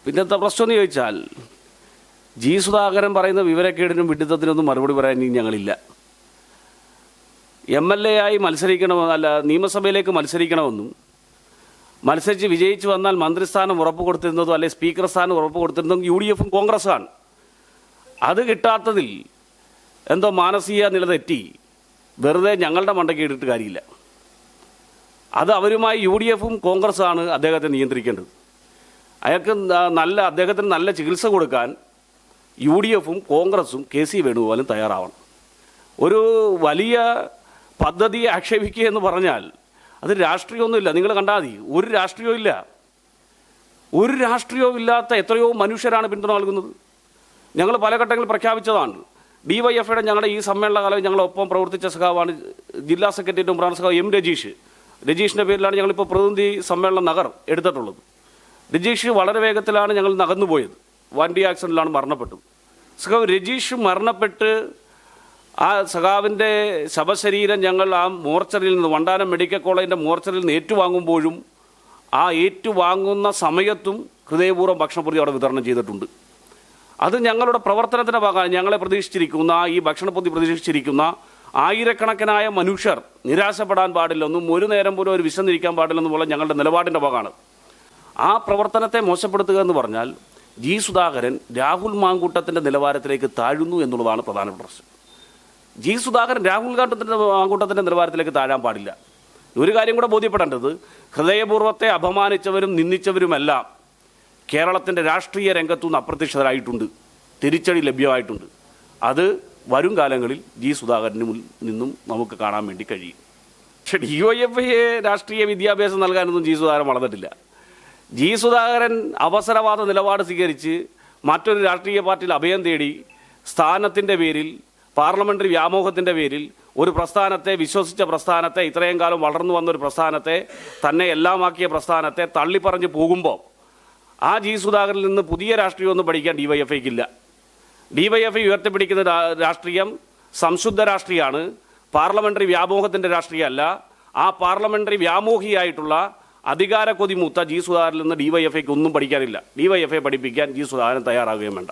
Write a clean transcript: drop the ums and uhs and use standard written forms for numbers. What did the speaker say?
പിന്നത്തെ പ്രശ്നം എന്ന് ചോദിച്ചാൽ ജി സുധാകരൻ പറയുന്ന വിവരക്കേടിനും വിഡിത്തത്തിനൊന്നും മറുപടി പറയാൻ ഞങ്ങളില്ല. MLA ആയി മത്സരിക്കണമെന്നല്ല, നിയമസഭയിലേക്ക് മത്സരിക്കണമെന്നും മത്സരിച്ച് വിജയിച്ചു വന്നാൽ മന്ത്രിസ്ഥാനം ഉറപ്പ് കൊടുത്തിരുന്നതും അല്ലെ സ്പീക്കർ സ്ഥാനം ഉറപ്പ് കൊടുത്തിരുന്നതും UDFും കോൺഗ്രസ്സാണ്. അത് കിട്ടാത്തതിൽ എന്തോ മാനസിക നില തെറ്റി വെറുതെ ഞങ്ങളുടെ മണ്ടയ്ക്ക് ഇട്ടിട്ട് കാര്യമില്ല. അത് അവരുമായി UDFും കോൺഗ്രസ്സാണ് അദ്ദേഹത്തെ നിയന്ത്രിക്കേണ്ടത്. അയാൾക്ക് അദ്ദേഹത്തിന് നല്ല ചികിത്സ കൊടുക്കാൻ UDFും കോൺഗ്രസും KC വേണുഗോപാലും തയ്യാറാവണം. ഒരു വലിയ പദ്ധതി ആക്ഷേപിക്കുക എന്ന് പറഞ്ഞാൽ അത് രാഷ്ട്രീയമൊന്നുമില്ല. നിങ്ങൾ കണ്ടാൽ മതി, ഒരു രാഷ്ട്രീയവും ഇല്ല. ഒരു രാഷ്ട്രീയവും ഇല്ലാത്ത എത്രയോ മനുഷ്യരാണ് പിന്തുണ നൽകുന്നത്. ഞങ്ങൾ പല ഘട്ടങ്ങളിൽ പ്രഖ്യാപിച്ചതാണ്. DYFയുടെ ഞങ്ങളുടെ ഈ സമ്മേളന കാലം ഞങ്ങളൊപ്പം പ്രവർത്തിച്ച സഖാവാണ് ജില്ലാ സെക്രട്ടറിയുടെ പ്രധാന സഖാവ് M. രജീഷിൻ്റെ പേരിലാണ് ഞങ്ങളിപ്പോൾ പ്രതിനിധി സമ്മേളന നഗർ എടുത്തിട്ടുള്ളത്. രജീഷ് വളരെ വേഗത്തിലാണ് ഞങ്ങൾ നകന്നുപോയത്. വണ്ടി ആക്സിഡൻറ്റിലാണ് മരണപ്പെട്ടത്. സഖാവ് രജീഷ് മരണപ്പെട്ട് ആ സഖാവിൻ്റെ ശവശരീരം ഞങ്ങൾ ആ മോർച്ചറിയിൽ നിന്ന്, വണ്ടാനം മെഡിക്കൽ കോളേജിൻ്റെ മോർച്ചറിയിൽ നിന്ന് ഏറ്റുവാങ്ങുമ്പോഴും ആ ഏറ്റുവാങ്ങുന്ന സമയത്തും ഹൃദയപൂർവ്വം ഭക്ഷണപ്പൊതി അവിടെ വിതരണം ചെയ്തിട്ടുണ്ട്. അത് ഞങ്ങളുടെ പ്രവർത്തനത്തിൻ്റെ ഭാഗമാണ്. ഞങ്ങളെ പ്രതീക്ഷിച്ചിരിക്കുന്ന, ഈ ഭക്ഷണപ്പൊതി പ്രതീക്ഷിച്ചിരിക്കുന്ന ആയിരക്കണക്കിനായ മനുഷ്യർ നിരാശപ്പെടാൻ പാടില്ലെന്നും ഒരു നേരം പോലും ഒരു വിശന്നിരിക്കാൻ പാടില്ലെന്നുമുള്ള ഞങ്ങളുടെ നിലപാടിൻ്റെ ഭാഗമാണ്. ആ പ്രവർത്തനത്തെ മോശപ്പെടുത്തുക എന്ന് പറഞ്ഞാൽ ജി സുധാകരൻ രാഹുൽ മാങ്കൂട്ടത്തിൻ്റെ നിലവാരത്തിലേക്ക് താഴുന്നു എന്നുള്ളതാണ് പ്രധാനപ്പെട്ട പ്രശ്നം. ജി സുധാകരൻ രാഹുൽ മാങ്കൂട്ടത്തിൻ്റെ നിലവാരത്തിലേക്ക് താഴാൻ പാടില്ല. ഒരു കാര്യം കൂടെ ബോധ്യപ്പെടേണ്ടത്, ഹൃദയപൂർവ്വത്തെ അപമാനിച്ചവരും നിന്ദിച്ചവരുമെല്ലാം കേരളത്തിൻ്റെ രാഷ്ട്രീയ രംഗത്തുനിന്ന് അപ്രത്യക്ഷരായിട്ടുണ്ട്, തിരിച്ചടി ലഭ്യമായിട്ടുണ്ട്. അത് വരും കാലങ്ങളിൽ ജി സുധാകരനിൽ നിന്നും നമുക്ക് കാണാൻ വേണ്ടി കഴിയും. പക്ഷേ DYFയെ രാഷ്ട്രീയ വിദ്യാഭ്യാസം നൽകാനൊന്നും ജി സുധാകരൻ വളർന്നിട്ടില്ല. ജി സുധാകരൻ അവസരവാദ നിലപാട് സ്വീകരിച്ച് മറ്റൊരു രാഷ്ട്രീയ പാർട്ടിയിൽ അഭയം തേടി സ്ഥാനത്തിൻ്റെ പേരിൽ, പാർലമെൻ്ററി വ്യാമോഹത്തിൻ്റെ പേരിൽ ഒരു പ്രസ്ഥാനത്തെ, വിശ്വസിച്ച പ്രസ്ഥാനത്തെ, ഇത്രയും കാലം വളർന്നു വന്നൊരു പ്രസ്ഥാനത്തെ, തന്നെ എല്ലാമാക്കിയ പ്രസ്ഥാനത്തെ തള്ളിപ്പറഞ്ഞ് പോകുമ്പോൾ ആ ജി സുധാകരനിൽ നിന്ന് പുതിയ രാഷ്ട്രീയമൊന്നും പഠിക്കാൻ DYFയ്ക്കില്ല. DYFഐ ഉയർത്തിപ്പിടിക്കുന്ന രാഷ്ട്രീയം സംശുദ്ധ രാഷ്ട്രീയമാണ്, പാർലമെൻ്ററി വ്യാമോഹത്തിൻ്റെ രാഷ്ട്രീയമല്ല. ആ പാർലമെൻ്ററി വ്യാമോഹിയായിട്ടുള്ള അധികാര കൊതിമൂത്ത ജി സുധാകരനിൽ നിന്ന് DYFയ്ക്ക് ഒന്നും പഠിക്കാനില്ല. DYFയെ പഠിപ്പിക്കാൻ ജി സുധാകരൻ തയ്യാറാകുകയും വേണ്ട.